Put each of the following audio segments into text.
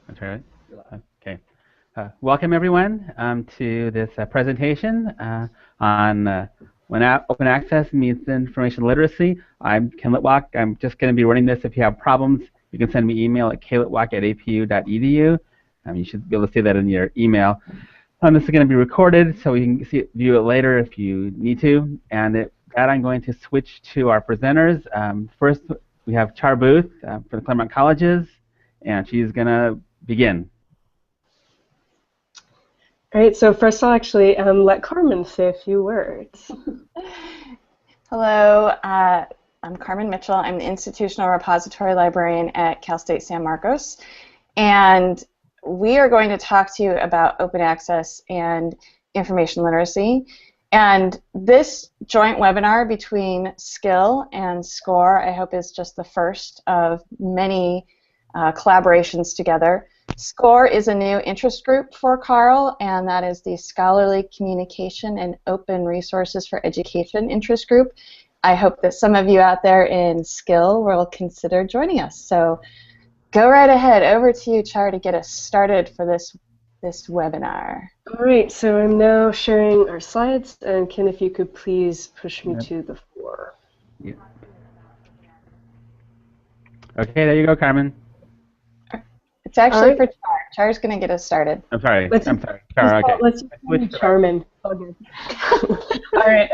That's right. Okay. Welcome everyone to this presentation on when open access meets information literacy. I'm Ken Litwack. I'm just going to be running this. If you have problems, you can send me email at klitwack@apu.edu. You should be able to see that in your email. This is going to be recorded, so you can view it later if you need to. And that I'm going to switch to our presenters. First, we have Char Booth for the Claremont Colleges, and she's going to begin. All right, so first I'll actually let Carmen say a few words. Hello, I'm Carmen Mitchell. I'm the Institutional Repository Librarian at Cal State San Marcos, and we are going to talk to you about open access and information literacy. And this joint webinar between SCIL and SCORE, I hope, is just the first of many collaborations together. SCORE is a new interest group for CARL, and that is the Scholarly Communication and Open Resources for Education interest group. I hope that some of you out there in SCIL will consider joining us. So go right ahead. Over to you, Char, to get us started for this webinar. All right, so I'm now sharing our slides, and Ken, if you could please push me to the floor. Yeah. Okay, there you go, Carmen. It's actually for Char. Char's going to get us started. I'm sorry. Char, okay. Let's switch Charmin. All right.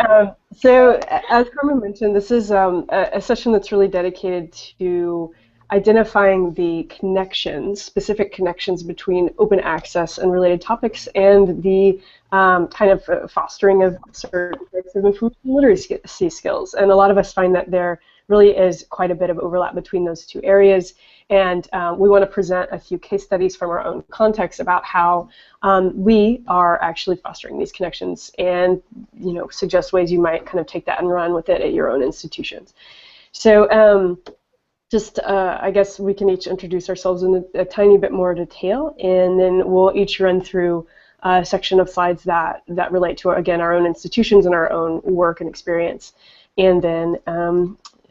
So as Carmen mentioned, this is a session that's really dedicated to identifying the connections, specific connections between open access and related topics, and the kind of fostering of certain types of information literacy skills. And a lot of us find that there really is quite a bit of overlap between those two areas. And we want to present a few case studies from our own context about how we are actually fostering these connections, and suggest ways you might kind of take that and run with it at your own institutions. So I guess we can each introduce ourselves in a tiny bit more detail, and then we'll each run through a section of slides that relate to, again, our own institutions and our own work and experience. And then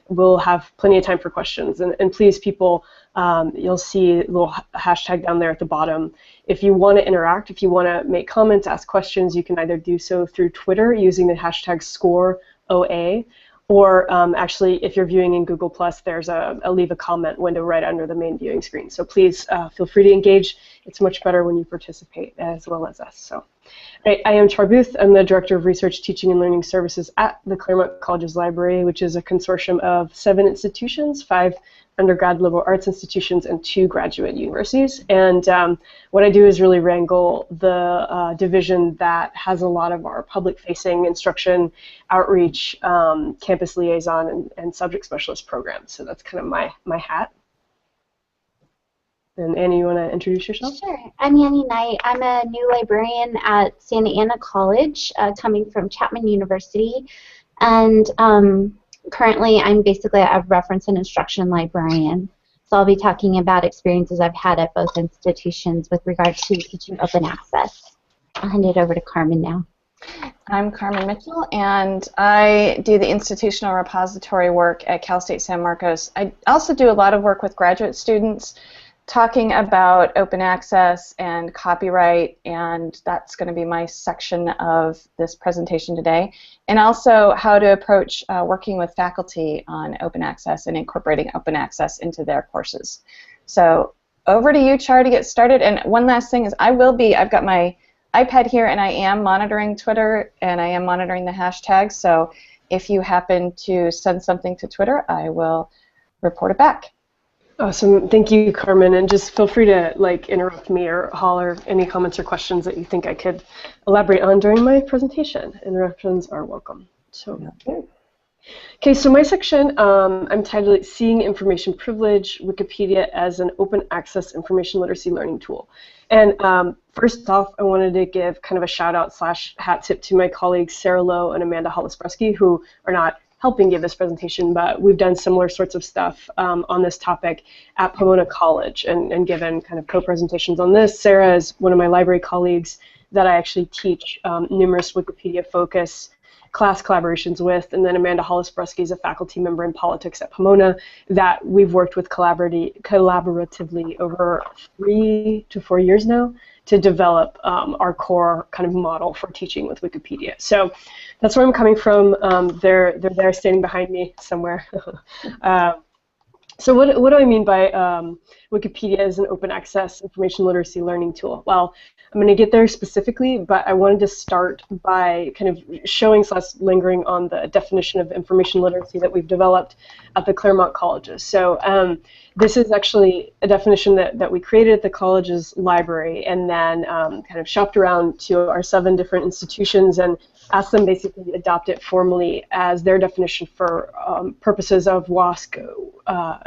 we'll have plenty of time for questions. And please, people, you'll see a little hashtag down there at the bottom. If you want to interact, if you want to make comments, ask questions, you can either do so through Twitter using the hashtag SCOREOA, or actually, if you're viewing in Google+, there's a leave a comment window right under the main viewing screen. So please feel free to engage. It's much better when you participate as well as us. So, I am Char Booth. I'm the Director of Research, Teaching, and Learning Services at the Claremont Colleges Library, which is a consortium of 7 institutions, 5 undergrad liberal arts institutions, and 2 graduate universities. And what I do is really wrangle the division that has a lot of our public-facing instruction, outreach, campus liaison, and subject specialist programs. So that's kind of my hat. And Annie, you want to introduce yourself? Sure. I'm Annie Knight. I'm a new librarian at Santa Ana College, coming from Chapman University. And currently, I'm basically a reference and instruction librarian. So I'll be talking about experiences I've had at both institutions with regard to teaching open access. I'll hand it over to Carmen now. I'm Carmen Mitchell, and I do the institutional repository work at Cal State San Marcos. I also do a lot of work with graduate students talking about open access and copyright, and that's going to be my section of this presentation today, and also how to approach working with faculty on open access and incorporating open access into their courses. So over to you, Char, to get started. And one last thing is I've got my iPad here, and I am monitoring Twitter, and I am monitoring the hashtags, so if you happen to send something to Twitter, I will report it back. Awesome. Thank you, Carmen. And just feel free to interrupt me or holler any comments or questions that you think I could elaborate on during my presentation. Interruptions are welcome. So, okay, so my section, I'm titled Seeing Information Privilege, Wikipedia as an Open Access Information Literacy Learning Tool. And first off, I wanted to give kind of a shout out / hat tip to my colleagues Sarah Lowe and Amanda Hollis-Bresky, who are not helping give this presentation, but we've done similar sorts of stuff on this topic at Pomona College and given kind of co-presentations on this. Sarah is one of my library colleagues that I actually teach numerous Wikipedia focus class collaborations with, and then Amanda Hollis-Brusky is a faculty member in politics at Pomona that we've worked with collaboratively over 3 to 4 years now to develop our core kind of model for teaching with Wikipedia. So that's where I'm coming from. They're there standing behind me somewhere. So what do I mean by Wikipedia as an open access information literacy learning tool? Well, I'm going to get there specifically, but I wanted to start by kind of showing / lingering on the definition of information literacy that we've developed at the Claremont colleges. So this is actually a definition that we created at the college's library and then kind of shopped around to our 7 different institutions and asked them basically adopt it formally as their definition for purposes of WASC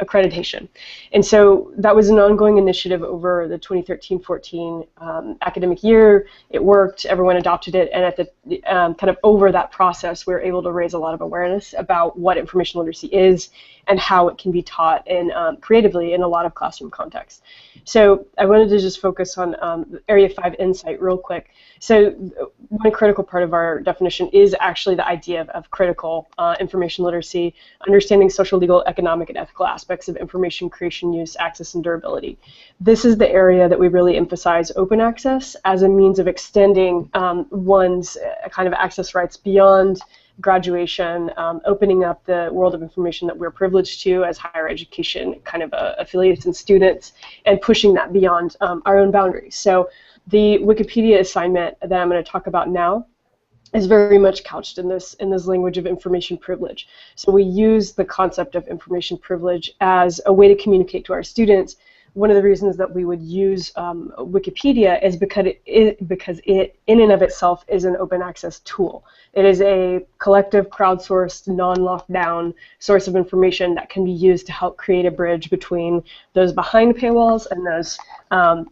accreditation. And so that was an ongoing initiative over the 2013-14 academic year. It worked, everyone adopted it, and at the kind of over that process, we were able to raise a lot of awareness about what information literacy is and how it can be taught in, creatively in a lot of classroom contexts. So I wanted to just focus on Area 5 insight real quick. So one critical part of our definition is actually the idea of critical information literacy, understanding social, legal, economic, and ethical aspects of information creation, use, access, and durability. This is the area that we really emphasize open access as a means of extending one's kind of access rights beyond graduation, opening up the world of information that we're privileged to as higher education kind of affiliates and students, and pushing that beyond our own boundaries. So the Wikipedia assignment that I'm going to talk about now is very much couched in this language of information privilege. So we use the concept of information privilege as a way to communicate to our students. One of the reasons that we would use Wikipedia is because it in and of itself is an open access tool. It is a collective, crowdsourced, non-locked down source of information that can be used to help create a bridge between those behind paywalls and those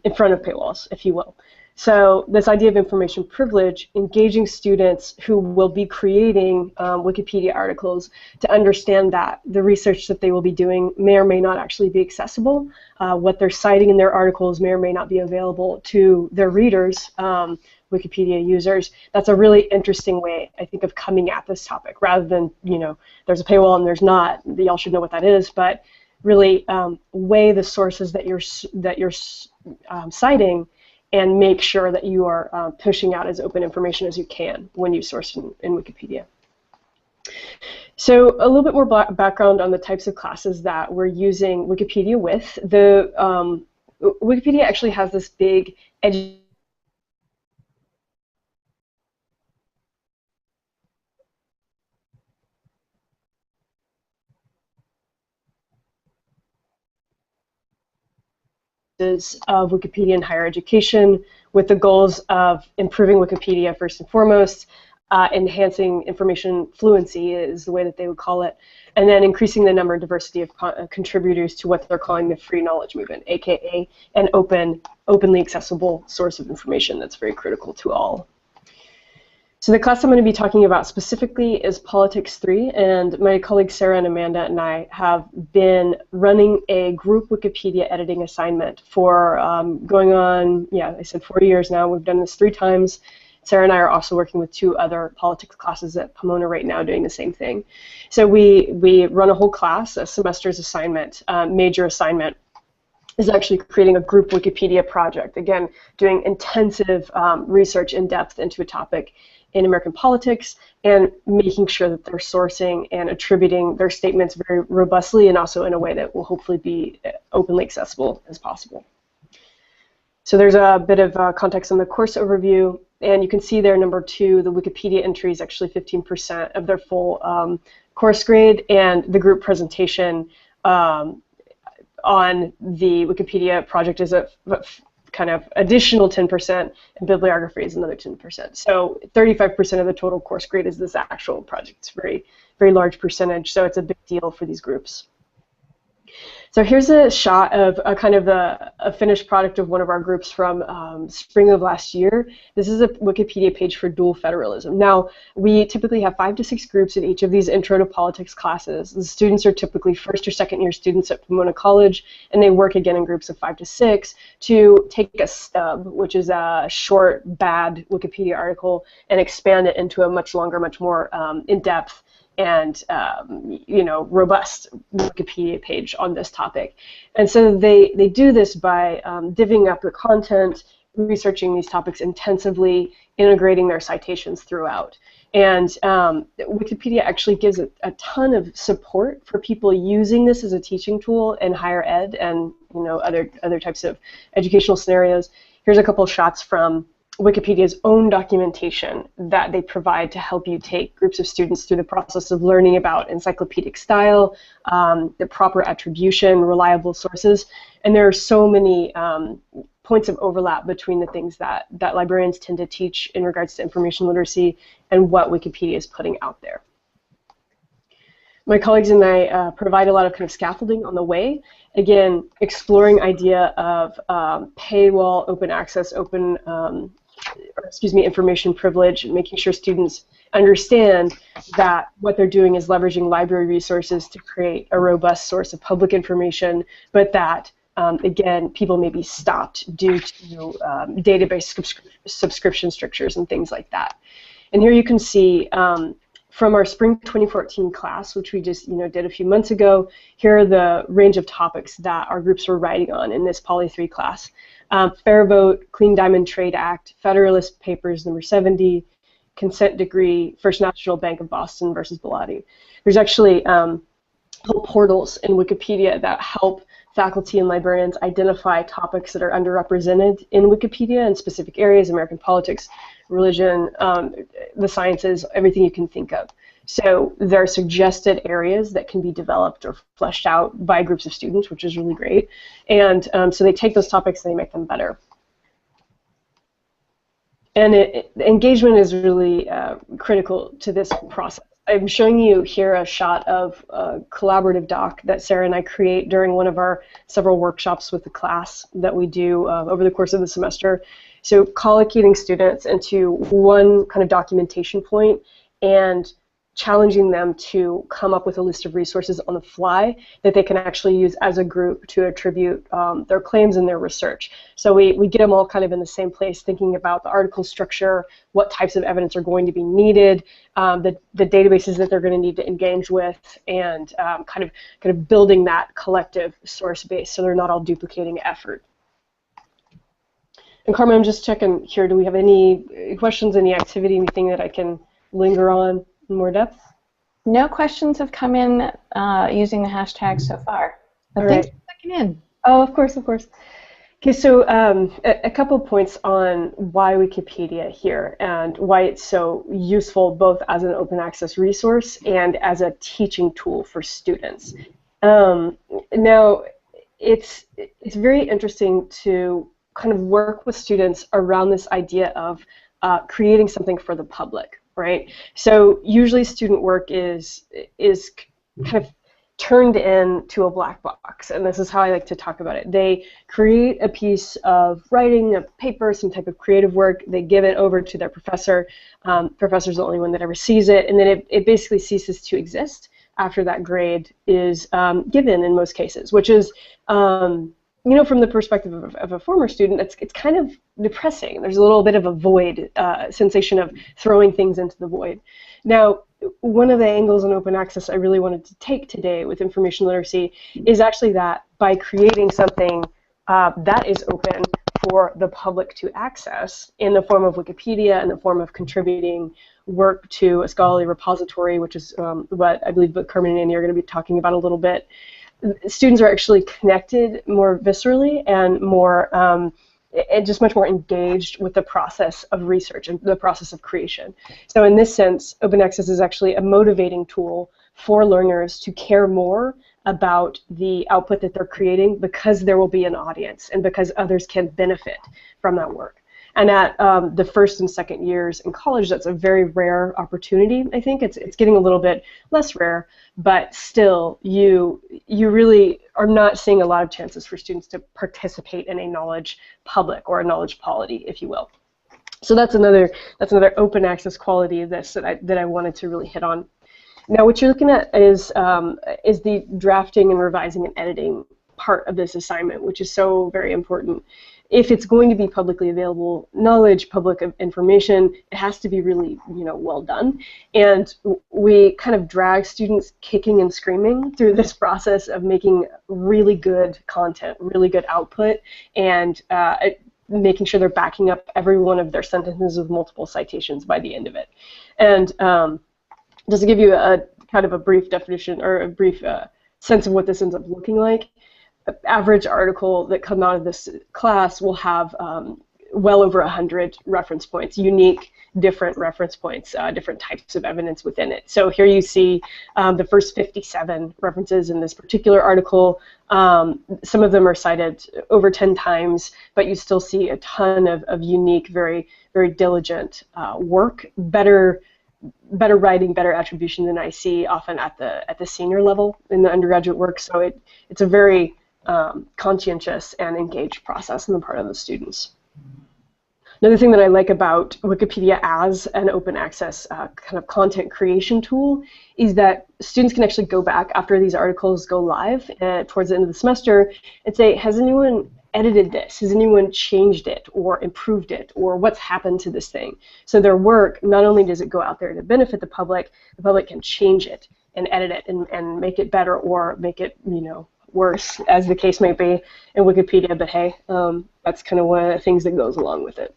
in front of paywalls, if you will. So this idea of information privilege, engaging students who will be creating Wikipedia articles to understand that the research that they will be doing may or may not actually be accessible. What they're citing in their articles may or may not be available to their readers, Wikipedia users. That's a really interesting way, I think, of coming at this topic, rather than, you know, there's a paywall and there's not. Y'all should know what that is, but really weigh the sources that you're citing and make sure that you are pushing out as open information as you can when you source in Wikipedia. So a little bit more background on the types of classes that we're using Wikipedia with. The Wikipedia actually has this big of Wikipedia in higher education, with the goals of improving Wikipedia first and foremost, enhancing information fluency is the way that they would call it, and then increasing the number and diversity of contributors to what they're calling the free knowledge movement, aka an openly accessible source of information that's very critical to all. So the class I'm going to be talking about specifically is Politics 3, and my colleagues Sarah and Amanda and I have been running a group Wikipedia editing assignment for going on, yeah, I said 4 years now. We've done this 3 times. Sarah and I are also working with 2 other politics classes at Pomona right now doing the same thing. So we run a whole class, a semester's assignment, major assignment, is actually creating a group Wikipedia project. Again, doing intensive research in depth into a topic in American politics and making sure that they're sourcing and attributing their statements very robustly and also in a way that will hopefully be openly accessible as possible. So there's a bit of context on the course overview, and you can see there, number 2, the Wikipedia entry is actually 15% of their full course grade, and the group presentation on the Wikipedia project is a kind of additional 10%, and bibliography is another 10%. So 35% of the total course grade is this actual project. It's a very, very large percentage, so it's a big deal for these groups. So here's a shot of a kind of a finished product of one of our groups from spring of last year. This is a Wikipedia page for dual federalism. Now, we typically have 5 to 6 groups in each of these Intro to Politics classes. The students are typically first or second year students at Pomona College, and they work again in groups of 5 to 6 to take a stub, which is a short, bad Wikipedia article, and expand it into a much longer, much more in-depth and robust Wikipedia page on this topic. And so they do this by divvying up the content, researching these topics intensively, integrating their citations throughout. And Wikipedia actually gives a ton of support for people using this as a teaching tool in higher ed and other types of educational scenarios. Here's a couple shots from Wikipedia's own documentation that they provide to help you take groups of students through the process of learning about encyclopedic style, the proper attribution, reliable sources, and there are so many points of overlap between the things that librarians tend to teach in regards to information literacy and what Wikipedia is putting out there. My colleagues and I provide a lot of kind of scaffolding on the way. Again, exploring idea of paywall, open access, information privilege, and making sure students understand that what they're doing is leveraging library resources to create a robust source of public information, but that, again, people may be stopped due to database subscription strictures and things like that. And here you can see from our spring 2014 class, which we just did a few months ago, here are the range of topics that our groups were writing on in this Poly 3 class. Fair Vote, Clean Diamond Trade Act, Federalist Papers number 70, Consent Decree, First National Bank of Boston versus Bilotti. There's actually whole portals in Wikipedia that help faculty and librarians identify topics that are underrepresented in Wikipedia in specific areas, American politics, religion, the sciences, everything you can think of. So there are suggested areas that can be developed or fleshed out by groups of students, which is really great. And so they take those topics and they make them better. And engagement is really critical to this process. I'm showing you here a shot of a collaborative doc that Sarah and I create during one of our several workshops with the class that we do over the course of the semester. So collocating students into one kind of documentation point and challenging them to come up with a list of resources on the fly that they can actually use as a group to attribute their claims and their research. So we get them all kind of in the same place, thinking about the article structure, what types of evidence are going to be needed, the databases that they're going to need to engage with, and kind of building that collective source base so they're not all duplicating effort. And Carmen, I'm just checking here, do we have any questions, any activity, anything that I can linger on in more depth? No questions have come in using the hashtag so far. But thanks for checking in. Oh, of course, of course. Okay, so a couple points on why Wikipedia here and why it's so useful both as an open access resource and as a teaching tool for students. Now, it's very interesting to kind of work with students around this idea of creating something for the public, right? So usually student work is kind of turned into a black box, and this is how I like to talk about it. They create a piece of writing, a paper, some type of creative work, they give it over to their professor. Professor's the only one that ever sees it, and then it basically ceases to exist after that grade is given in most cases, which is from the perspective of a former student, it's kind of depressing. There's a little bit of a void, sensation of throwing things into the void. Now, one of the angles in open access I really wanted to take today with information literacy is actually that by creating something that is open for the public to access in the form of Wikipedia, in the form of contributing work to a scholarly repository, which is what I believe Carmen and Annie are going to be talking about a little bit, students are actually connected more viscerally and more, and just much more engaged with the process of research and the process of creation. So in this sense, open access is actually a motivating tool for learners to care more about the output that they're creating because there will be an audience and because others can benefit from that work. And at the first and second years in college, that's a very rare opportunity. I think it's getting a little bit less rare, but still, you really are not seeing a lot of chances for students to participate in a knowledge public or a knowledge polity, if you will. So that's another open access quality of this that I wanted to really hit on. Now, what you're looking at is the drafting and revising and editing part of this assignment, which is so very important. If it's going to be publicly available knowledge, public information, it has to be really, well done. And we kind of drag students kicking and screaming through this process of making really good content, really good output, and making sure they're backing up every one of their sentences with multiple citations by the end of it. And just to give you a kind of a brief definition or a brief sense of what this ends up looking like, the average article that come out of this class will have well over 100 reference points, unique, different reference points, different types of evidence within it. So here you see the first 57 references in this particular article. Some of them are cited over 10 times, but you still see a ton of unique, very, very diligent work, better writing, better attribution than I see often at the senior level in the undergraduate work. So it's a very conscientious and engaged process on the part of the students. Another thing that I like about Wikipedia as an open access kind of content creation tool is that students can actually go back after these articles go live towards the end of the semester and say, has anyone edited this? Has anyone changed it or improved it, or what's happened to this thing? So their work, not only does it go out there to benefit the public can change it and edit it and make it better or make it, worse, as the case may be in Wikipedia, but hey, that's kind of one of the things that goes along with it.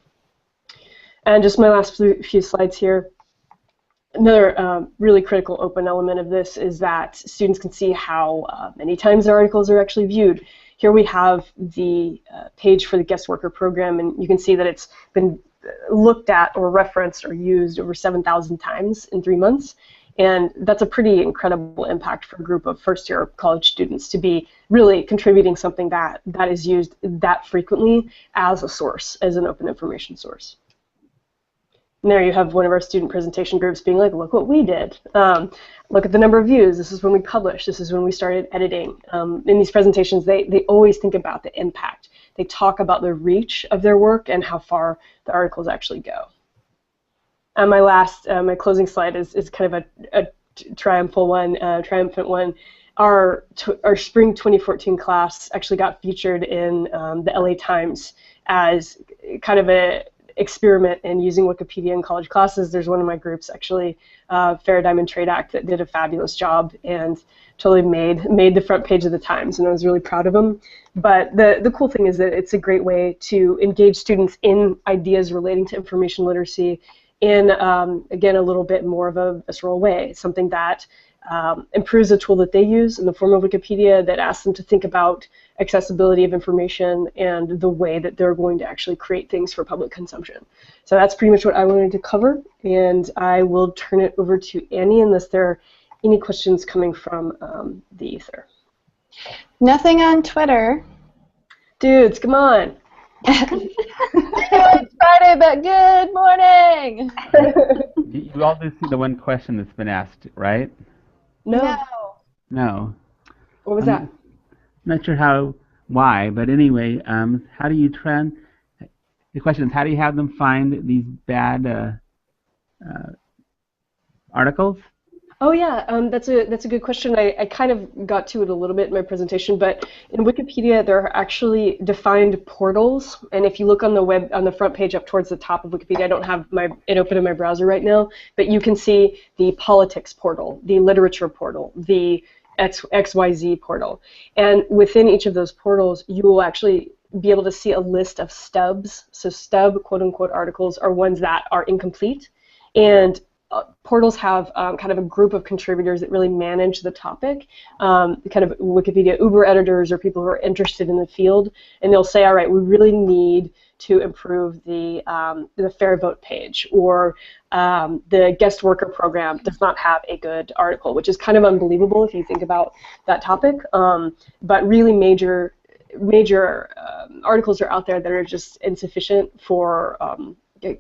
And just my last few slides here. Another really critical open element of this is that students can see how many times their articles are actually viewed. Here we have the page for the guest worker program, and you can see that it's been looked at or referenced or used over 7,000 times in 3 months. And that's a pretty incredible impact for a group of first-year college students to be really contributing something that is used that frequently as a source, as an open information source. And there you have one of our student presentation groups being like, look what we did. Look at the number of views. This is when we published. This is when we started editing. In these presentations, they always think about the impact. They talk about the reach of their work and how far the articles actually go. And my closing slide is kind of a triumphant one. Our spring 2014 class actually got featured in the LA Times as kind of a experiment in using Wikipedia in college classes. There's one of my groups, actually, Fair Diamond Trade Act, that did a fabulous job and totally made the front page of the Times, and I was really proud of them. But the cool thing is that it's a great way to engage students in ideas relating to information literacy in, again, a little bit more of a visceral way, something that improves a tool that they use in the form of Wikipedia, that asks them to think about accessibility of information and the way that they're going to actually create things for public consumption. So that's pretty much what I wanted to cover, and I will turn it over to Annie unless there are any questions coming from the ether. Nothing on Twitter. Dudes, come on. It's Friday, but good morning. You all do see the one question that's been asked, right? No. No. What was that? I'm not sure why, but anyway, how do you the question is, how do you have them find these bad articles? Oh yeah, that's a good question. I kind of got to it a little bit in my presentation, but in Wikipedia there are actually defined portals, and if you look on the front page up towards the top of Wikipedia, I don't have it open in my browser right now, but you can see the politics portal, the literature portal, the XYZ portal, and within each of those portals you will actually be able to see a list of stubs. So stub quote-unquote articles are ones that are incomplete, and portals have kind of a group of contributors that really manage the topic, kind of Wikipedia Uber editors or people who are interested in the field, and they'll say, all right, we really need to improve the fair vote page, or the guest worker program does not have a good article, which is kind of unbelievable if you think about that topic, but really major major articles are out there that are just insufficient for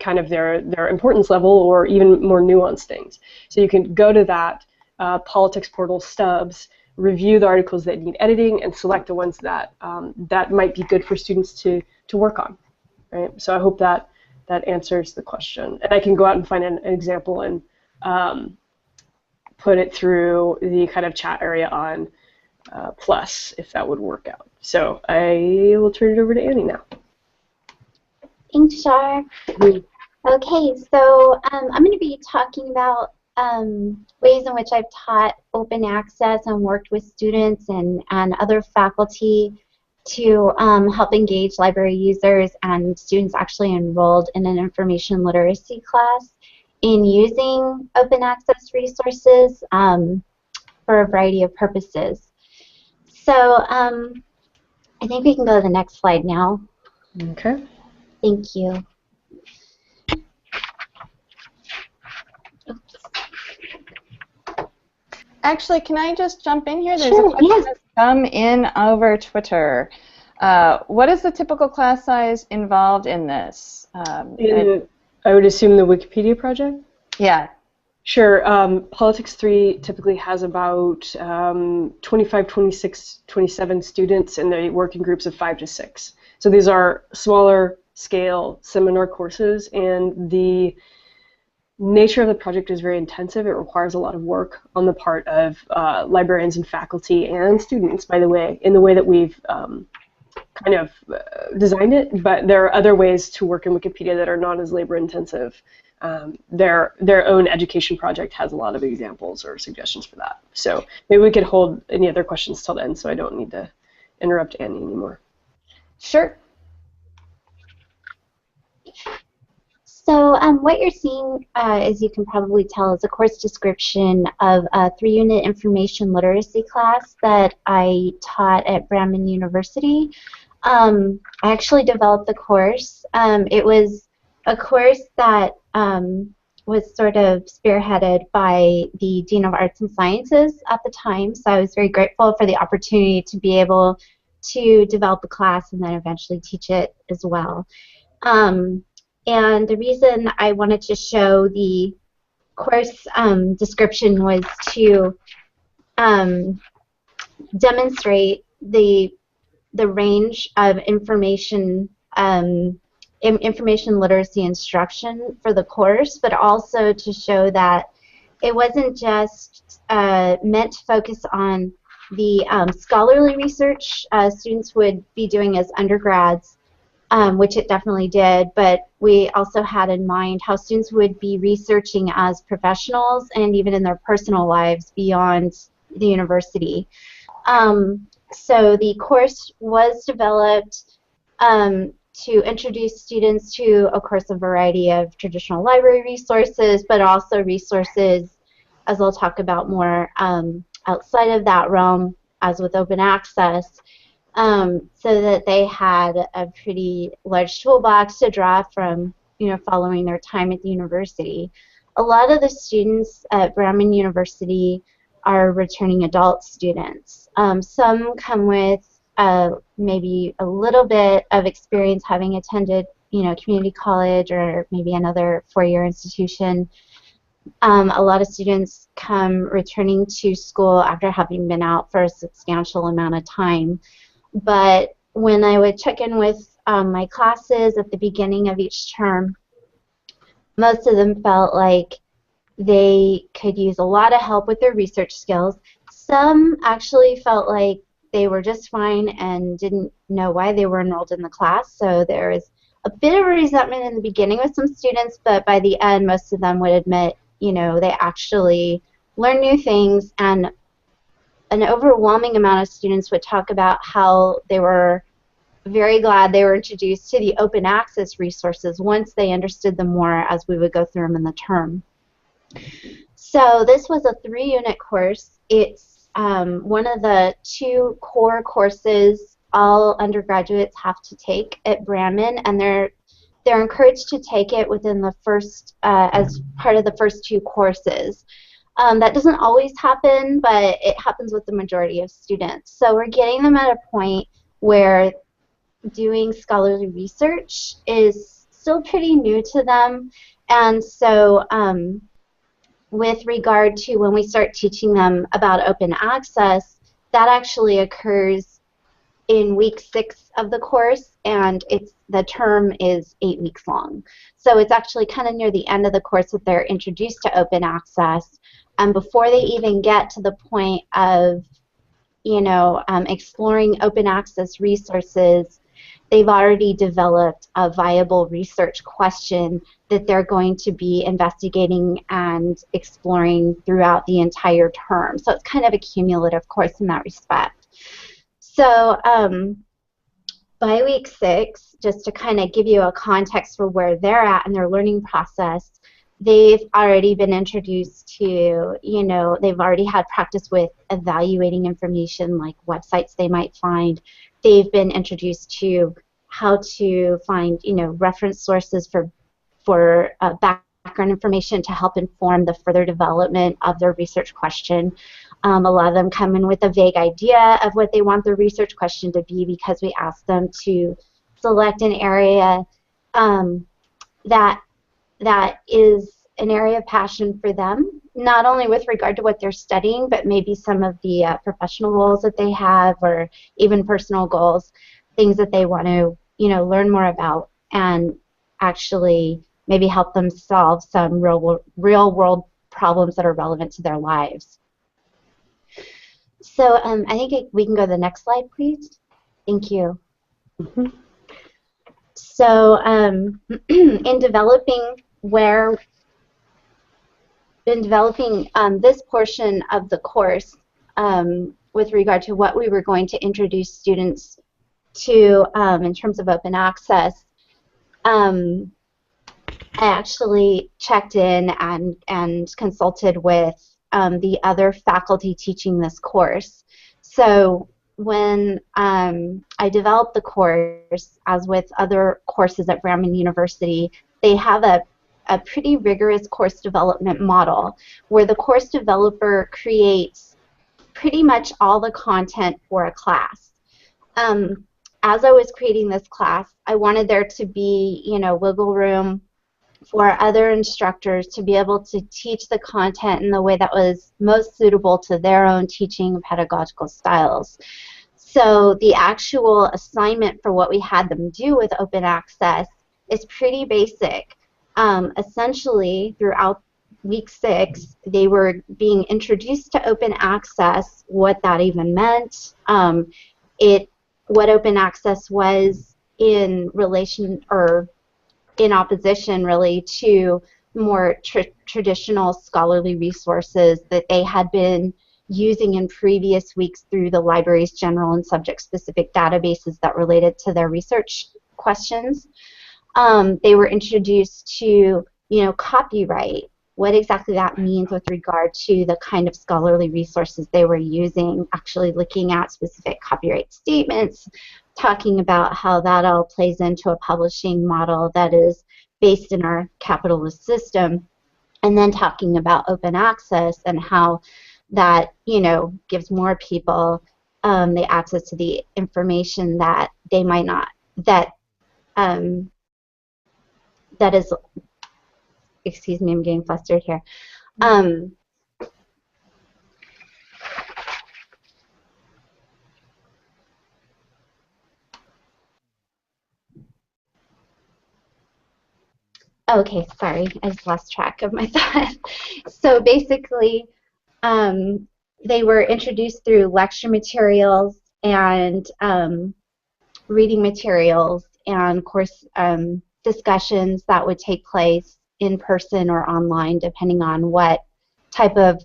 kind of their importance level or even more nuanced things. So you can go to that politics portal stubs, review the articles that need editing, and select the ones that that might be good for students to work on. Right. So I hope that answers the question. And I can go out and find an example and put it through the kind of chat area on Plus, if that would work out. So I will turn it over to Annie now. Thanks, Shar. Okay, so I'm going to be talking about ways in which I've taught open access and worked with students and other faculty to help engage library users and students actually enrolled in an information literacy class in using open access resources for a variety of purposes. So I think we can go to the next slide now. Okay. Thank you. Oops. Actually, can I just jump in here? There's Sure, a question yes. that's come in over Twitter. What is the typical class size involved in this? I would assume the Wikipedia project? Yeah. Sure. Politics 3 typically has about 25, 26, 27 students, and they work in groups of 5 to 6. So these are smaller scale seminar courses, and the nature of the project is very intensive. It requires a lot of work on the part of librarians and faculty and students, by the way, in the way that we've kind of designed it, but there are other ways to work in Wikipedia that are not as labor intensive. Their own education project has a lot of examples or suggestions for that. So maybe we could hold any other questions till then, so I don't need to interrupt Annie anymore. Sure. So what you're seeing, as you can probably tell, is a course description of a 3-unit information literacy class that I taught at Brandman University. I actually developed the course. It was a course that was sort of spearheaded by the Dean of Arts and Sciences at the time, so I was very grateful for the opportunity to be able to develop the class and then eventually teach it as well. And the reason I wanted to show the course description was to demonstrate the range of information information literacy instruction for the course, but also to show that it wasn't just meant to focus on the scholarly research students would be doing as undergrads, which it definitely did, but we also had in mind how students would be researching as professionals and even in their personal lives beyond the university. So the course was developed to introduce students to, of course, a variety of traditional library resources, but also resources, as I'll talk about more, outside of that realm, as with open access, so that they had a pretty large toolbox to draw from, following their time at the university. A lot of the students at Brandman University are returning adult students. Some come with maybe a little bit of experience having attended, community college or maybe another four-year institution. A lot of students come returning to school after having been out for a substantial amount of time. But when I would check in with my classes at the beginning of each term, most of them felt like they could use a lot of help with their research skills. Some actually felt like they were just fine and didn't know why they were enrolled in the class. So there was a bit of a resentment in the beginning with some students, but by the end, most of them would admit, they actually learned new things, and an overwhelming amount of students would talk about how they were very glad they were introduced to the open access resources once they understood them more as we would go through them in the term. So this was a 3-unit course. It's one of the 2 core courses all undergraduates have to take at Brandman, and they're encouraged to take it within the first, as part of the first 2 courses. That doesn't always happen, but it happens with the majority of students. So we're getting them at a point where doing scholarly research is still pretty new to them. And so with regard to when we start teaching them about open access, that actually occurs in week 6 of the course, and the term is 8 weeks long. So it's actually kind of near the end of the course that they're introduced to open access, and before they even get to the point of exploring open access resources, they've already developed a viable research question that they're going to be investigating and exploring throughout the entire term. So it's kind of a cumulative course in that respect. So by week 6, just to kind of give you a context for where they're at in their learning process, they've already been introduced to, they've already had practice with evaluating information like websites they might find. They've been introduced to how to find, reference sources for background information to help inform the further development of their research question. A lot of them come in with a vague idea of what they want their research question to be, because we ask them to select an area that is an area of passion for them, not only with regard to what they're studying, but maybe some of the professional goals that they have, or even personal goals, things that they want to, learn more about, and actually maybe help them solve some real world problems that are relevant to their lives. So I think we can go to the next slide, please. Thank you. Mm-hmm. So in developing this portion of the course, with regard to what we were going to introduce students to in terms of open access, I actually checked in and consulted with the other faculty teaching this course. So when I developed the course, as with other courses at Brown University, they have a pretty rigorous course development model where the course developer creates pretty much all the content for a class. As I was creating this class, I wanted there to be, wiggle room for other instructors to be able to teach the content in the way that was most suitable to their own teaching and pedagogical styles. So the actual assignment for what we had them do with open access is pretty basic. Essentially, throughout week 6, they were being introduced to open access, what that even meant, what open access was in relation, or in opposition really, to more traditional scholarly resources that they had been using in previous weeks through the library's general and subject-specific databases that related to their research questions. They were introduced to, copyright, what exactly that means with regard to the kind of scholarly resources they were using, actually looking at specific copyright statements, talking about how that all plays into a publishing model that is based in our capitalist system, and then talking about open access and how that, gives more people the access to the information that they might not, that is, excuse me, I'm getting flustered here. Okay, sorry, I just lost track of my thought. So basically, they were introduced through lecture materials and reading materials and course discussions that would take place in person or online, depending on what type of,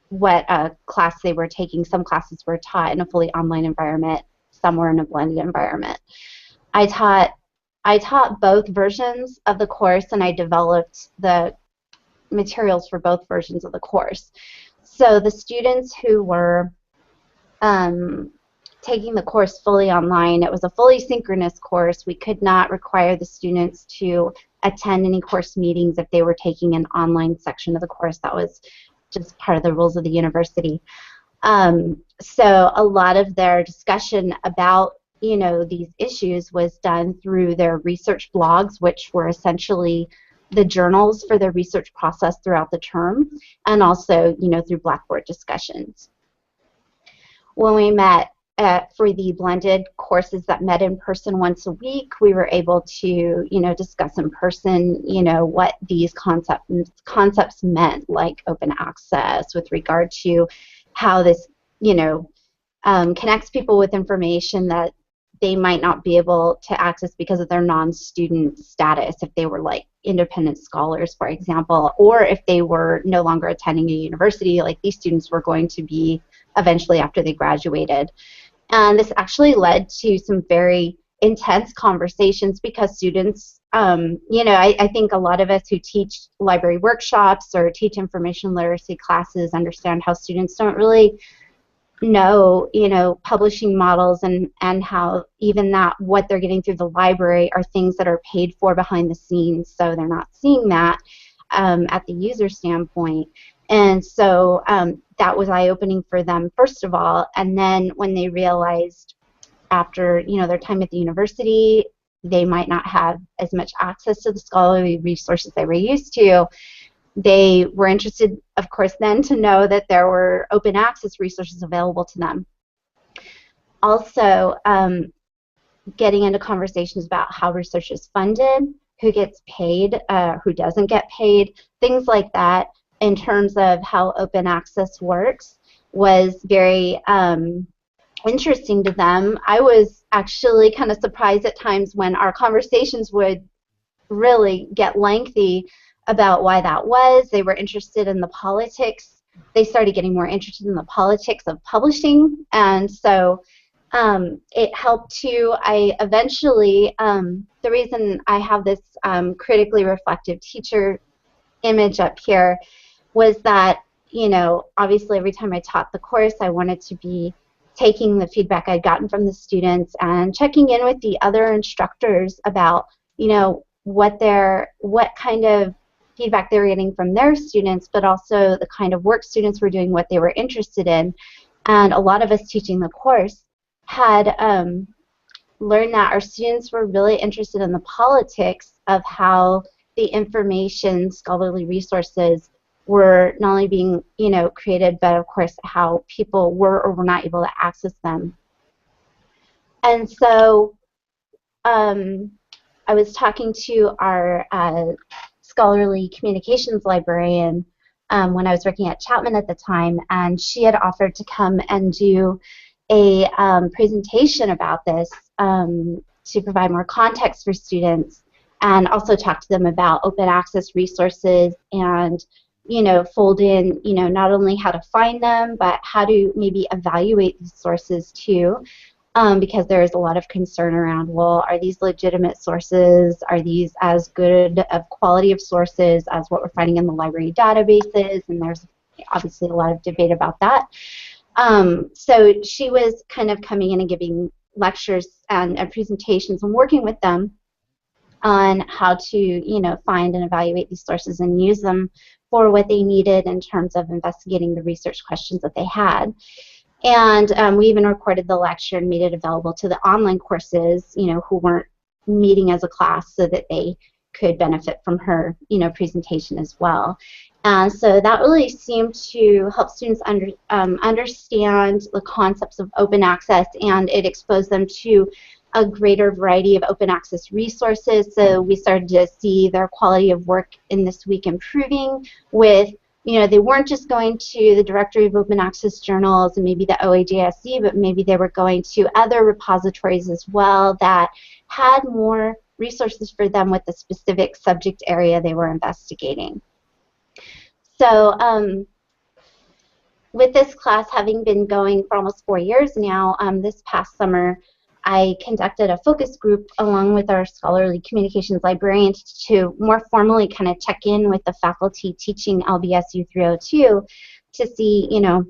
what class they were taking. Some classes were taught in a fully online environment, some were in a blended environment. I taught both versions of the course, and I developed the materials for both versions of the course. So the students who were taking the course fully online, it was a fully synchronous course. We could not require the students to attend any course meetings if they were taking an online section of the course. That was just part of the rules of the university. So a lot of their discussion about, you know, these issues was done through their research blogs, which were essentially the journals for their research process throughout the term, and also, you know, through Blackboard discussions. When we met for the blended courses that met in person once a week, we were able to, you know, discuss in person, you know, what these concepts meant, like open access, with regard to how this, you know, connects people with information that they might not be able to access because of their non-student status, if they were like independent scholars, for example, or if they were no longer attending a university like these students were going to be eventually after they graduated. And this actually led to some very intense conversations because students, you know, I think a lot of us who teach library workshops or teach information literacy classes understand how students don't really know, you know, publishing models and how even that what they're getting through the library are things that are paid for behind the scenes, so they're not seeing that at the user standpoint. And so that was eye-opening for them, first of all, and then when they realized after, you know, their time at the university, they might not have as much access to the scholarly resources they were used to. They were interested, of course, then to know that there were open access resources available to them. Also, getting into conversations about how research is funded, who gets paid, who doesn't get paid, things like that in terms of how open access works was very interesting to them. I was actually kind of surprised at times when our conversations would really get lengthy about why that was. They were interested in the politics. They started getting more interested in the politics of publishing, and so it helped to, I eventually, the reason I have this critically reflective teacher image up here was that, you know, obviously every time I taught the course, I wanted to be taking the feedback I'd gotten from the students and checking in with the other instructors about, you know, what kind of feedback they were getting from their students, but also the kind of work students were doing, what they were interested in. And a lot of us teaching the course had learned that our students were really interested in the politics of how the information, scholarly resources were not only being, you know, created, but of course how people were or were not able to access them. And so I was talking to our scholarly communications librarian when I was working at Chapman at the time, and she had offered to come and do a presentation about this to provide more context for students and also talk to them about open access resources and, you know, fold in, you know, not only how to find them, but how to maybe evaluate these sources too. Because there is a lot of concern around, well, are these legitimate sources? Are these as good of quality of sources as what we're finding in the library databases? And there's obviously a lot of debate about that. So she was kind of coming in and giving lectures and presentations and working with them on how to, you know, find and evaluate these sources and use them for what they needed in terms of investigating the research questions that they had. And we even recorded the lecture and made it available to the online courses, you know, who weren't meeting as a class, so that they could benefit from her, you know, presentation as well. And so that really seemed to help students understand the concepts of open access, and it exposed them to a greater variety of open access resources. So we started to see their quality of work in this week improving with, you know, they weren't just going to the Directory of Open Access Journals and maybe the OAJSC, but maybe they were going to other repositories as well that had more resources for them with the specific subject area they were investigating. So with this class having been going for almost 4 years now, this past summer I conducted a focus group along with our scholarly communications librarian to more formally kind of check in with the faculty teaching LBSU 302 to see, you know,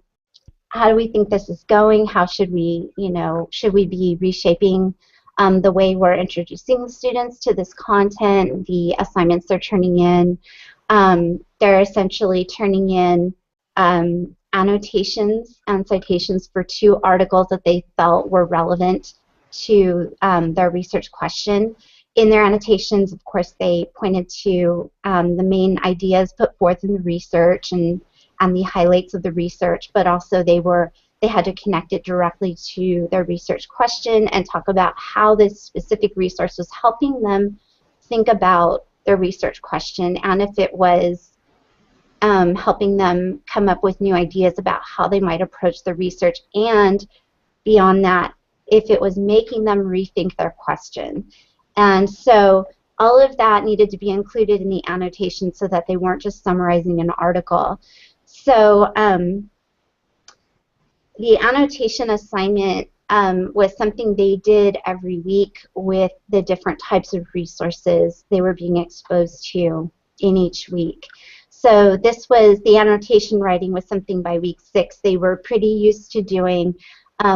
how do we think this is going? How should we, you know, should we be reshaping the way we're introducing the students to this content, the assignments they're turning in? They're essentially turning in annotations and citations for 2 articles that they felt were relevant to their research question. In their annotations, of course, they pointed to the main ideas put forth in the research and the highlights of the research, but also they had to connect it directly to their research question and talk about how this specific resource was helping them think about their research question, and if it was helping them come up with new ideas about how they might approach the research, and beyond that, if it was making them rethink their question. And so all of that needed to be included in the annotation so that they weren't just summarizing an article. So the annotation assignment was something they did every week with the different types of resources they were being exposed to in each week. So this was, the annotation writing was something by week 6 they were pretty used to doing.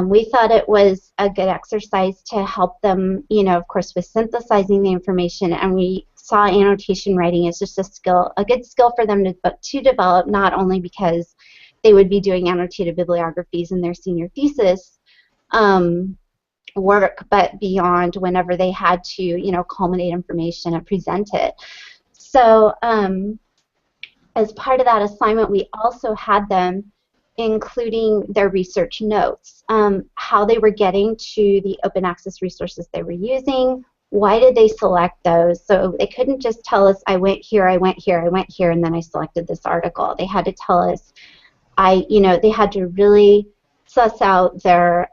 We thought it was a good exercise to help them, you know, of course, with synthesizing the information, and we saw annotation writing as just a good skill for them to develop, not only because they would be doing annotated bibliographies in their senior thesis work, but beyond whenever they had to, you know, culminate information and present it. So as part of that assignment, we also had them including their research notes, how they were getting to the open access resources they were using, why did they select those. So they couldn't just tell us, I went here, I went here, I went here, and then I selected this article. They had to tell us, they had to really suss out their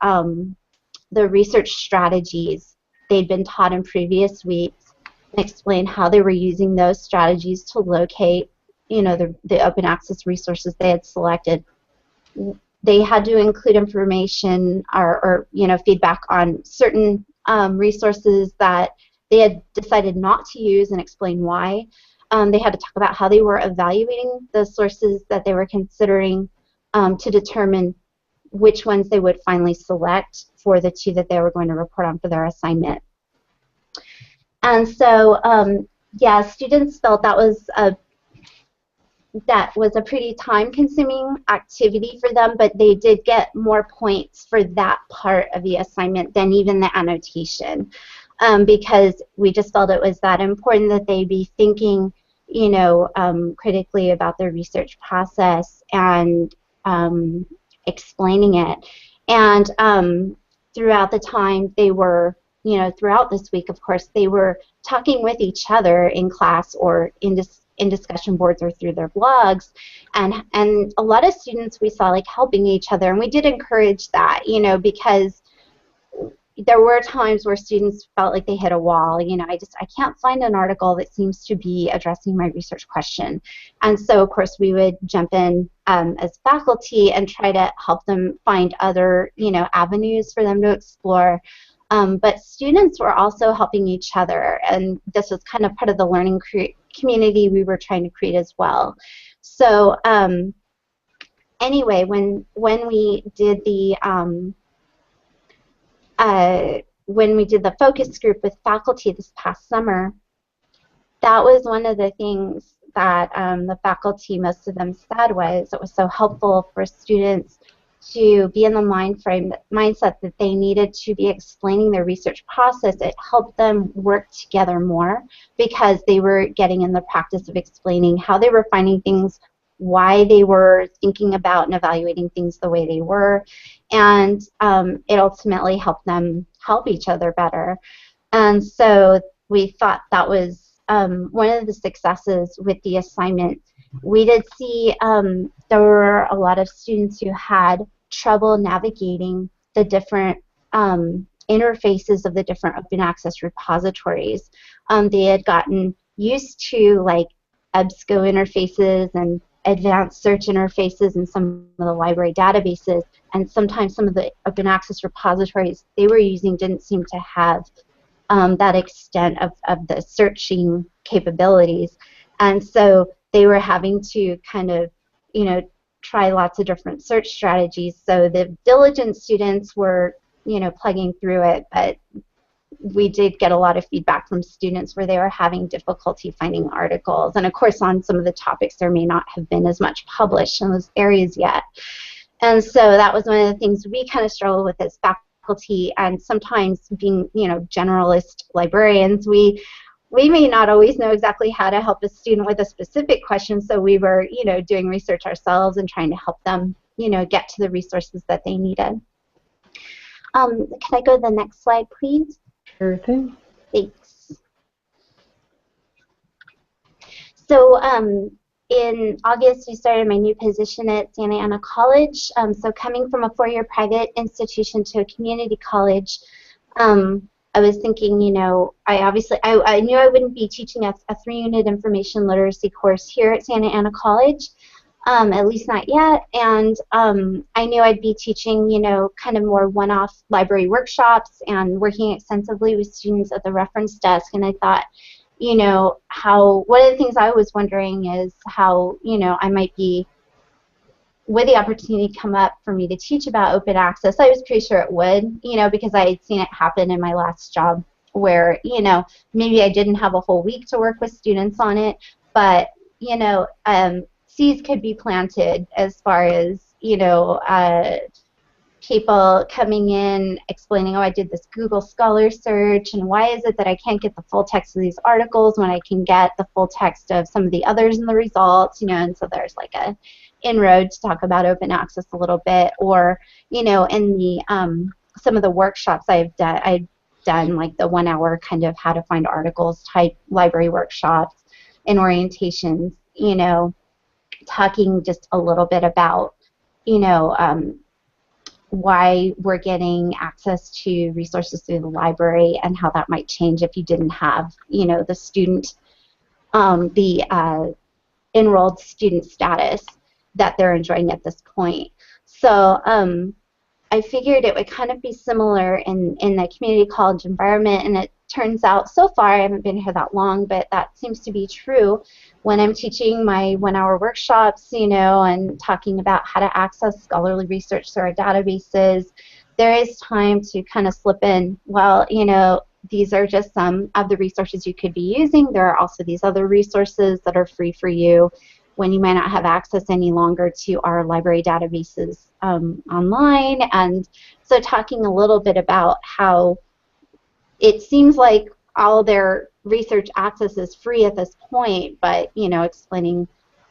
the research strategies they'd been taught in previous weeks and explain how they were using those strategies to locate, you know, the open access resources they had selected. They had to include information or you know, feedback on certain resources that they had decided not to use and explain why. They had to talk about how they were evaluating the sources that they were considering to determine which ones they would finally select for the 2 that they were going to report on for their assignment. And so, yeah, students felt that was a pretty time-consuming activity for them, but they did get more points for that part of the assignment than even the annotation, because we just felt it was that important that they be thinking, you know, critically about their research process and explaining it. And throughout the time they were, you know, throughout this week, of course, they were talking with each other in class or in discussion boards or through their blogs, and a lot of students we saw like helping each other, and we did encourage that, you know, because there were times where students felt like they hit a wall. You know, I can't find an article that seems to be addressing my research question, and so of course we would jump in as faculty and try to help them find other, you know, avenues for them to explore. But students were also helping each other, and this was kind of part of the learning community we were trying to create as well. So anyway, when we did the focus group with faculty this past summer, that was one of the things that the faculty, most of them said, was it was so helpful for students to be in the mindset that they needed to be explaining their research process. It helped them work together more because they were getting in the practice of explaining how they were finding things, why they were thinking about and evaluating things the way they were, and it ultimately helped them help each other better. And so we thought that was one of the successes with the assignment. We did see there were a lot of students who had trouble navigating the different interfaces of the different open access repositories. They had gotten used to like EBSCO interfaces and advanced search interfaces in some of the library databases, and sometimes some of the open access repositories they were using didn't seem to have that extent of the searching capabilities, and so they were having to kind of, you know, try lots of different search strategies. So the diligent students were, you know, plugging through it, but we did get a lot of feedback from students where they were having difficulty finding articles. And of course, on some of the topics, there may not have been as much published in those areas yet. And so that was one of the things we kind of struggle with as faculty, and sometimes being, generalist librarians, we may not always know exactly how to help a student with a specific question, so we were, doing research ourselves and trying to help them, get to the resources that they needed. Can I go to the next slide, please? Sure thing. Thanks. So in August, we started my new position at Santa Ana College. So coming from a four-year private institution to a community college, I was thinking, I knew I wouldn't be teaching a 3-unit information literacy course here at Santa Ana College, at least not yet. And I knew I'd be teaching, kind of more one-off library workshops and working extensively with students at the reference desk. And I thought, one of the things I was wondering is how, I might be, would the opportunity come up for me to teach about open access? I was pretty sure it would, because I had seen it happen in my last job where, maybe I didn't have a whole week to work with students on it, but, seeds could be planted as far as, people coming in explaining, oh, I did this Google Scholar search, and why is it that I can't get the full text of these articles when I can get the full text of some of the others in the results, and so there's like a inroad to talk about open access a little bit, or, in the some of the workshops I've done like the 1-hour kind of how to find articles type library workshops and orientations, talking just a little bit about, why we're getting access to resources through the library and how that might change if you didn't have, the student, enrolled student status that they're enjoying at this point. So I figured it would kind of be similar in the community college environment, and it turns out so far, I haven't been here that long, but that seems to be true when I'm teaching my 1-hour workshops, and talking about how to access scholarly research through our databases. There is time to kind of slip in, well, these are just some of the resources you could be using. There are also these other resources that are free for you when you might not have access any longer to our library databases online. And so talking a little bit about how it seems like all their research access is free at this point, but, explaining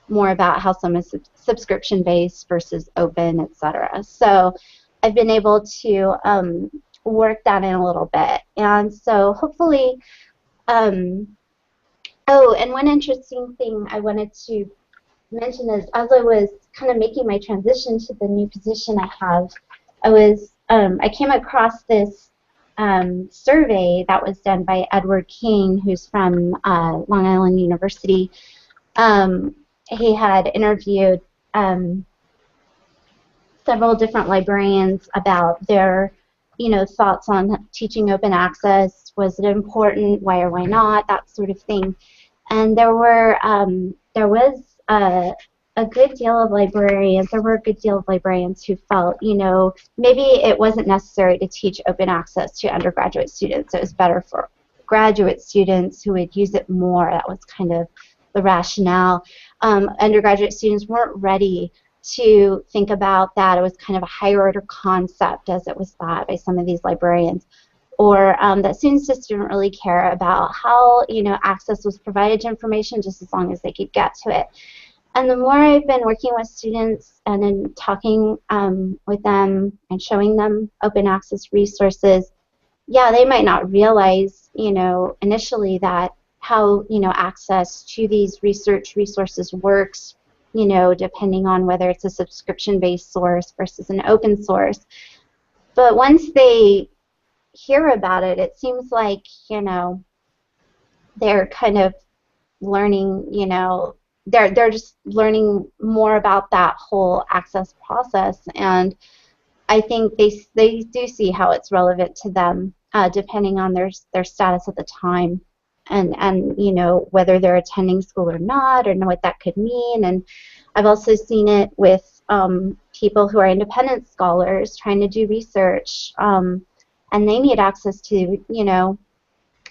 more about how some is subscription-based versus open, etc. So I've been able to work that in a little bit. And so hopefully, oh, and one interesting thing I wanted to mention is, as I was kind of making my transition to the new position I have, I came across this survey that was done by Edward King, who's from Long Island University. He had interviewed several different librarians about their, thoughts on teaching open access. Was it important? Why or why not? That sort of thing. And there was a good deal of librarians. There were a good deal of librarians who felt, maybe it wasn't necessary to teach open access to undergraduate students. It was better for graduate students who would use it more. That was kind of the rationale. Undergraduate students weren't ready to think about that. It was kind of a higher order concept, as it was thought by some of these librarians. Or that students just didn't really care about how, access was provided to information, just as long as they could get to it. And the more I've been working with students and then talking with them and showing them open access resources, yeah, they might not realize, initially that how, access to these research resources works, depending on whether it's a subscription-based source versus an open source. But once they hear about it, it seems like, they're kind of learning, they're just learning more about that whole access process, and I think they do see how it's relevant to them, depending on their status at the time, and whether they're attending school or not, or know what that could mean. And I've also seen it with people who are independent scholars trying to do research, and and they need access to, you know,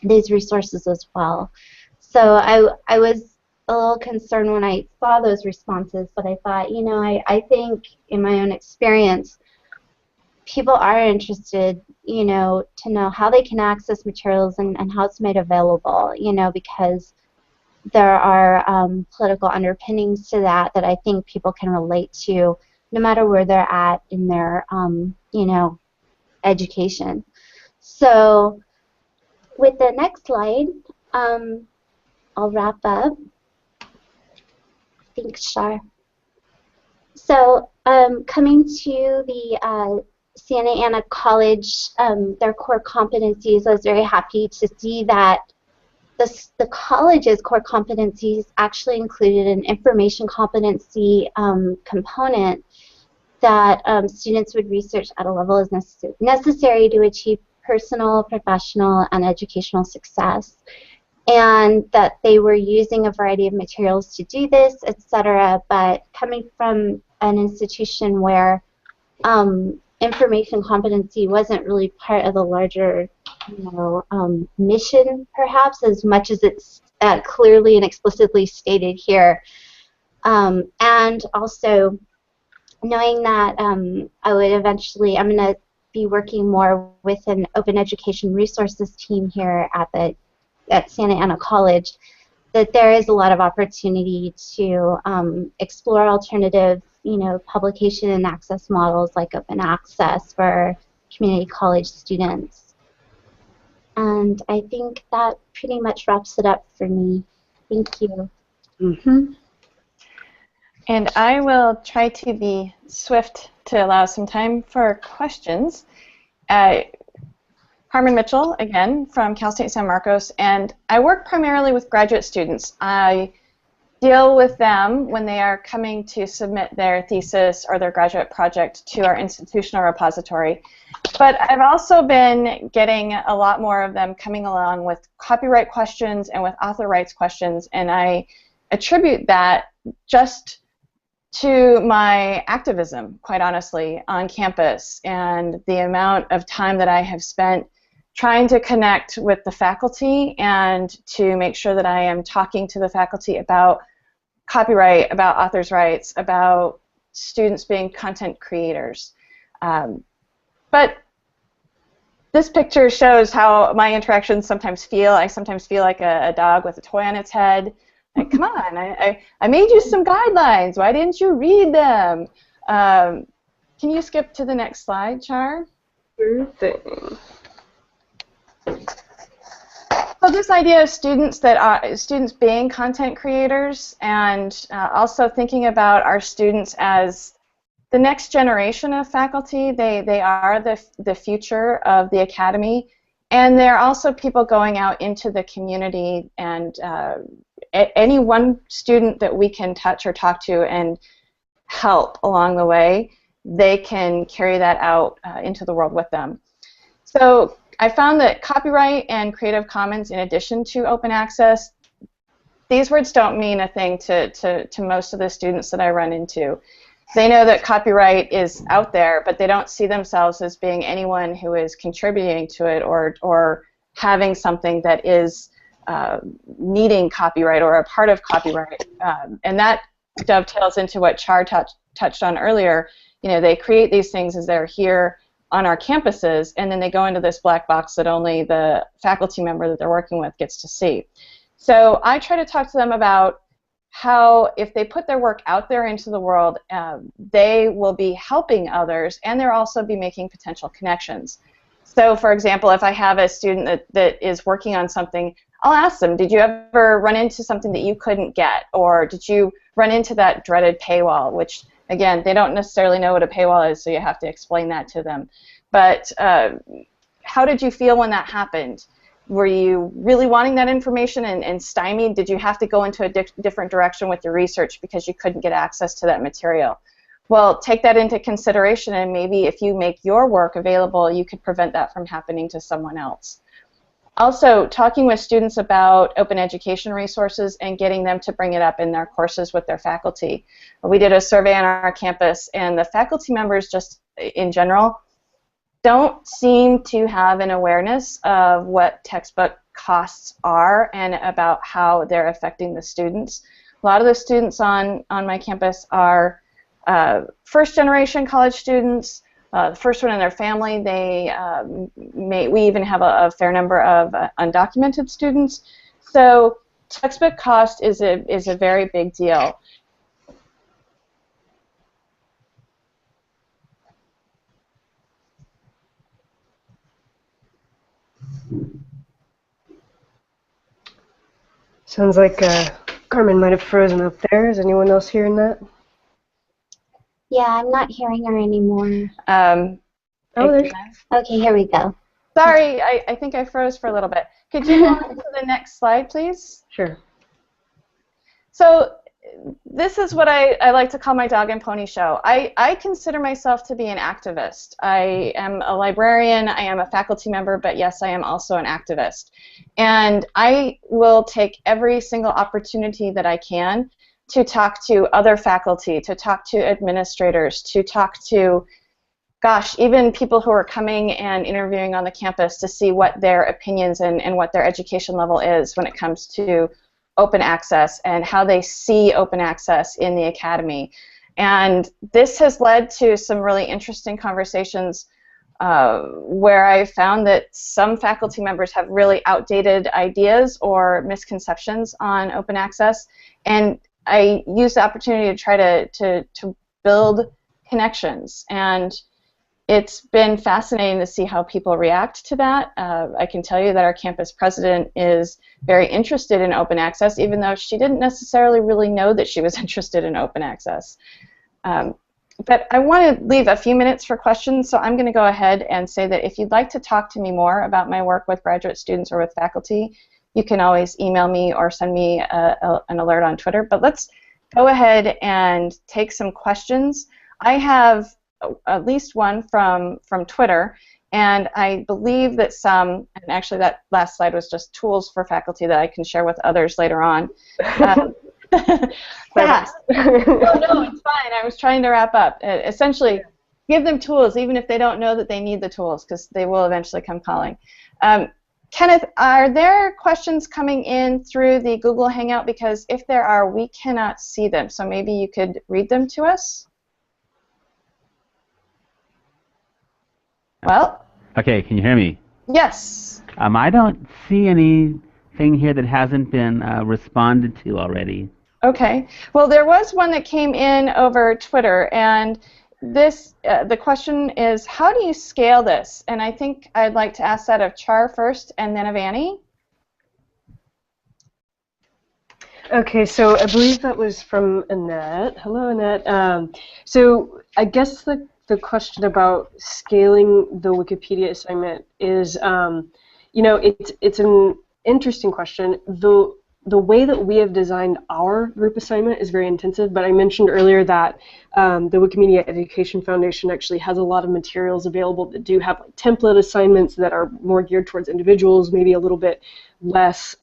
these resources as well. So I was a little concerned when I saw those responses, but I thought, you know, I think in my own experience, people are interested, you know, to know how they can access materials and how it's made available, you know, because there are political underpinnings to that I think people can relate to no matter where they're at in their, you know, education. So with the next slide, I'll wrap up. Thanks, Shar. So coming to the Santa Ana College, their core competencies, I was very happy to see that the college's core competencies actually included an information competency component that students would research at a level as necessary to achieve personal, professional, and educational success, and that they were using a variety of materials to do this, etc. But coming from an institution where information competency wasn't really part of the larger, you know, mission, perhaps, as much as it's clearly and explicitly stated here. And also knowing that I would eventually, I'm going to be working more with an open education resources team here at Santa Ana College, that there is a lot of opportunity to explore alternative, you know, publication and access models like open access for community college students. And I think that pretty much wraps it up for me. Thank you. Mm-hmm. And I will try to be swift to allow some time for questions. Carmen Mitchell, again, from Cal State San Marcos, and I work primarily with graduate students. I deal with them when they are coming to submit their thesis or their graduate project to our institutional repository. But I've also been getting a lot more of them coming along with copyright questions and with author rights questions, and I attribute that just to my activism, quite honestly, on campus and the amount of time that I have spent trying to connect with the faculty and to make sure that I am talking to the faculty about copyright, about authors' rights, about students being content creators. But this picture shows how my interactions sometimes feel. I sometimes feel like a dog with a toy on its head. Like, come on, I made you some guidelines. Why didn't you read them? Can you skip to the next slide, Char? Sure thing. So this idea of students being content creators, and also thinking about our students as the next generation of faculty. They are the future of the academy, and they're also people going out into the community, and any one student that we can touch or talk to and help along the way, they can carry that out into the world with them. So I found that copyright and Creative Commons, in addition to open access, these words don't mean a thing to most of the students that I run into. They know that copyright is out there, but they don't see themselves as being anyone who is contributing to it or having something that is needing copyright or a part of copyright. And that dovetails into what Char touched on earlier. You know, they create these things as they're here on our campuses, and then they go into this black box that only the faculty member that they're working with gets to see. So I try to talk to them about how, if they put their work out there into the world, they will be helping others, and they'll also be making potential connections. So, for example, if I have a student that is working on something, I'll ask them, did you ever run into something that you couldn't get, or did you run into that dreaded paywall, which, again, they don't necessarily know what a paywall is, so you have to explain that to them. But how did you feel when that happened? Were you really wanting that information and stymied? Did you have to go into a different direction with your research because you couldn't get access to that material? Well, take that into consideration, and maybe if you make your work available, you could prevent that from happening to someone else. Also, talking with students about open education resources and getting them to bring it up in their courses with their faculty. We did a survey on our campus, and the faculty members, just in general, don't seem to have an awareness of what textbook costs are and about how they're affecting the students. A lot of the students on my campus are first-generation college students, the first one in their family. We even have a fair number of undocumented students. So textbook cost is a very big deal. Sounds like Carmen might have frozen up there. Is anyone else hearing that? Yeah, I'm not hearing her anymore. Oh, there's... Okay, here we go. Sorry, I think I froze for a little bit. Could you go on to the next slide, please? Sure. So this is what I like to call my dog and pony show. I consider myself to be an activist. I am a librarian, I am a faculty member, but yes, I am also an activist. And I will take every single opportunity that I can to talk to other faculty, to talk to administrators, to talk to, gosh, even people who are coming and interviewing on the campus to see what their opinions and what their education level is when it comes to open access and how they see open access in the academy. And this has led to some really interesting conversations where I found that some faculty members have really outdated ideas or misconceptions on open access, and I use the opportunity to try to build connections. And it's been fascinating to see how people react to that. I can tell you that our campus president is very interested in open access, even though she didn't necessarily really know that she was interested in open access. But I want to leave a few minutes for questions, so I'm going to go ahead and say that if you'd like to talk to me more about my work with graduate students or with faculty, you can always email me or send me an alert on Twitter. But let's go ahead and take some questions. I have at least one from Twitter, and I believe that some, and actually that last slide was just tools for faculty that I can share with others later on. Fast. Oh, no, it's fine. I was trying to wrap up. Essentially, give them tools, even if they don't know that they need the tools, because they will eventually come calling. Kenneth, are there questions coming in through the Google Hangout? Because if there are, we cannot see them. So maybe you could read them to us? Well. Okay, can you hear me? Yes. I don't see anything here that hasn't been responded to already. Okay. Well, there was one that came in over Twitter, and this the question is, how do you scale this? And I think I'd like to ask that of Char first, and then of Annie. Okay, so I believe that was from Annette. Hello, Annette. So I guess the question about scaling the Wikipedia assignment is, you know, it's an interesting question. The way that we have designed our group assignment is very intensive, but I mentioned earlier that the Wikimedia Education Foundation actually has a lot of materials available that do have like template assignments that are more geared towards individuals, maybe a little bit less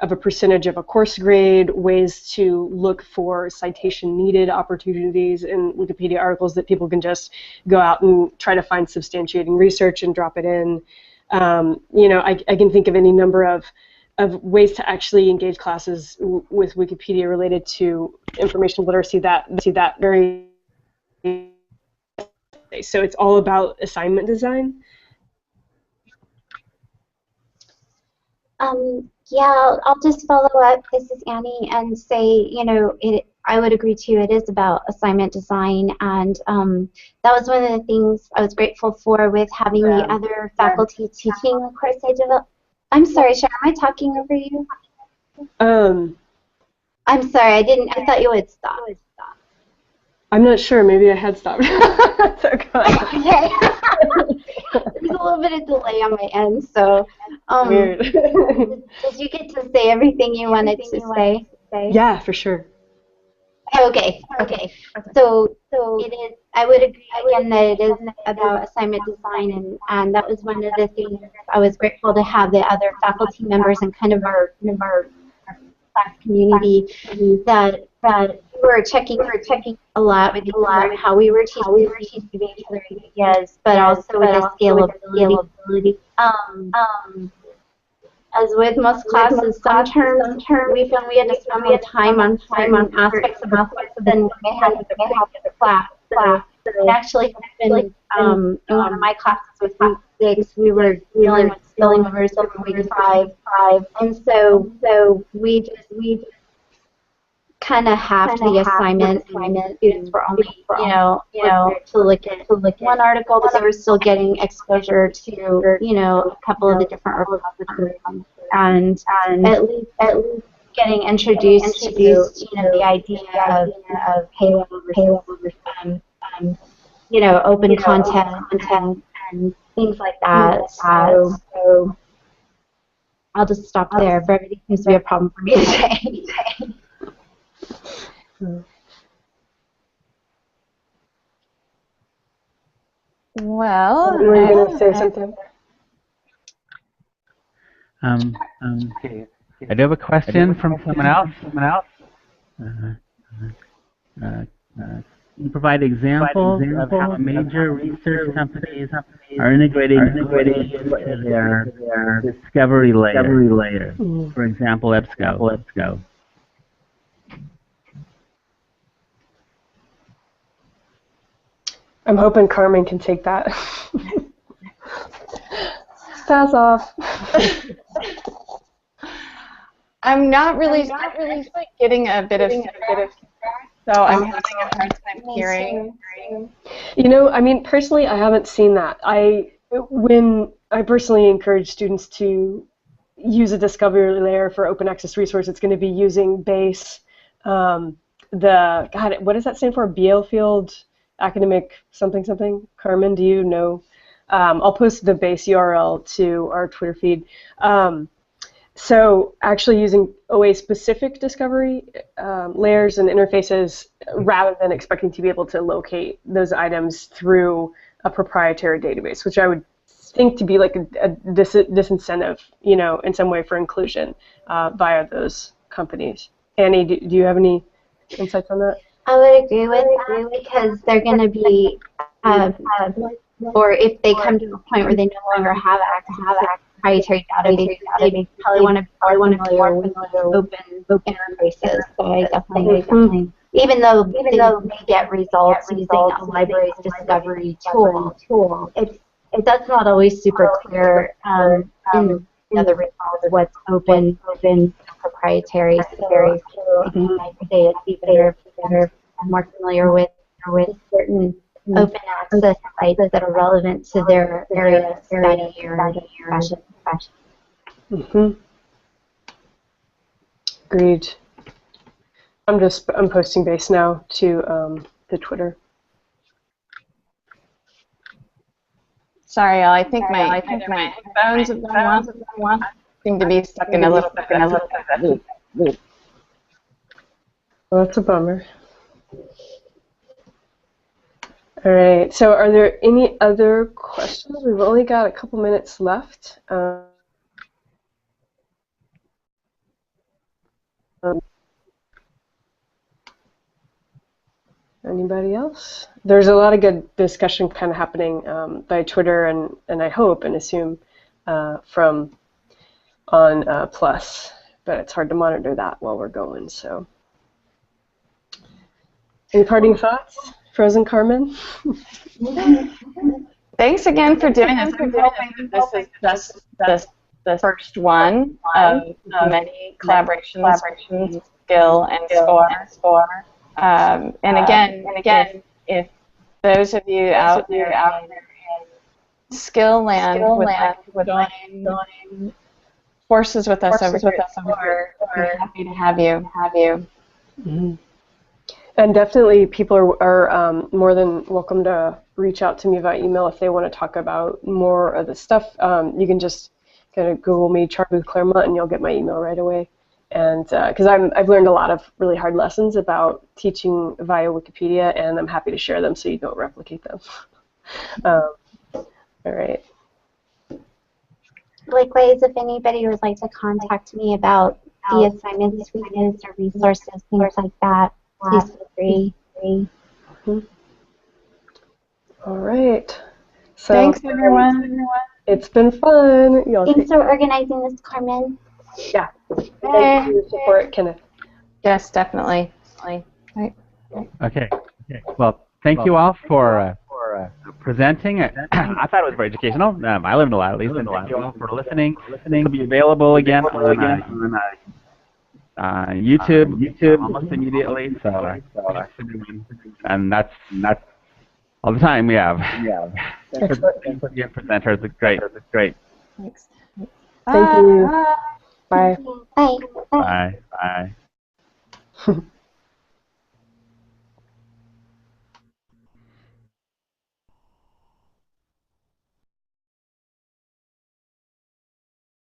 of a percentage of a course grade, ways to look for citation needed opportunities in Wikipedia articles that people can just go out and try to find substantiating research and drop it in. You know, I can think of any number of ways to actually engage classes with Wikipedia related to information literacy that very, so it's all about assignment design. Yeah, I'll just follow up. This is Annie, and say, you know, I would agree too. It is about assignment design, and that was one of the things I was grateful for with having the other faculty teaching the course I developed. I'm sorry, Sharon, am I talking over you? I'm sorry, I thought you would stop. I'm not sure, maybe I had stopped. So okay. There's a little bit of delay on my end, so weird. Did you get to say everything you wanted to say? Yeah, for sure. Okay. So it is. I would agree again that it is about assignment design, and that was one of the things I was grateful to have the other faculty members and kind of our community that we were checking a lot with each other, how we were teaching each other ideas, but also with the scalability. As with most classes, some terms we found we had to spend more time on certain aspects of the course than we may have with the previous class. So it actually happened in one of my classes with week 6, we were dealing with spillovers over week 5, and so we just kind of halved the assignment. Students were only, to look at one article, but they were still getting exposure to, a couple of the different repositories, and at least getting introduced to, the idea of payload versus, open content and things like that. So I'll just stop there. Brevity seems to be a problem for me today. Well, were you going to say something? Okay. I do have a question from someone else. Can you provide examples of how major research companies are integrating into their discovery layer? For example, EBSCO. I'm hoping Carmen can take that. Pass off. I'm not really getting a bit of feedback, so I'm having a hard time hearing. Personally, I haven't seen that. When I personally encourage students to use a discovery layer for open access resource, it's going to be using BASE, what does that stand for? Bielefeld Academic something. Carmen, do you know? I'll post the BASE URL to our Twitter feed. So actually using OA-specific discovery layers and interfaces rather than expecting to be able to locate those items through a proprietary database, which I would think to be like a disincentive, in some way for inclusion via those companies. Annie, do you have any insights on that? I would agree with that because they're going to be, or if they come to a point where they no longer have access to proprietary databases, they probably want to be more with open interfaces. So I definitely, even though they get results using a library's discovery tool, that's not always super clear in the other results what's open proprietary. So I say it's even better and more familiar with certain open access sites that are relevant to their area of study or profession. Agreed. I'm posting BASE now to the Twitter. Sorry, y'all. I think my headphones seem to be stuck in a little bit. Well, that's a bummer. All right. So, are there any other questions? We've only got a couple minutes left. Anybody else? There's a lot of good discussion kind of happening by Twitter and I hope and assume from on Plus, but it's hard to monitor that while we're going. So, any parting thoughts, Frozen Carmen? Thanks again for doing this. I'm hoping that this is just the first one of many collaborations, SCIL and SCORE. And again, if those of you out there in SCIL land would join forces with us over here, we're happy to have you. Mm-hmm. And definitely people are more than welcome to reach out to me via email if they want to talk about more of the stuff. You can just kind of Google me, Charbooth Claremont, and you'll get my email right away. And because I've learned a lot of really hard lessons about teaching via Wikipedia, and I'm happy to share them so you don't replicate them. All right. Likewise, if anybody would like to contact me about the assignments we use or resources, things like that, please feel free. All right. So Thanks, everyone. it's been fun. Y'all Thanks for organizing this, Carmen. yeah. Thanks for your support, Kenneth. Yes, definitely. Right. Okay. Well, thank you all for presenting. I thought it was very educational. I learned a lot, at least. And thank you all for listening. This will be available again on YouTube almost immediately. So, and that's all the time we have. Excellent. Your presenters, it's great. Thanks. Thank you. Bye. Bye. Bye.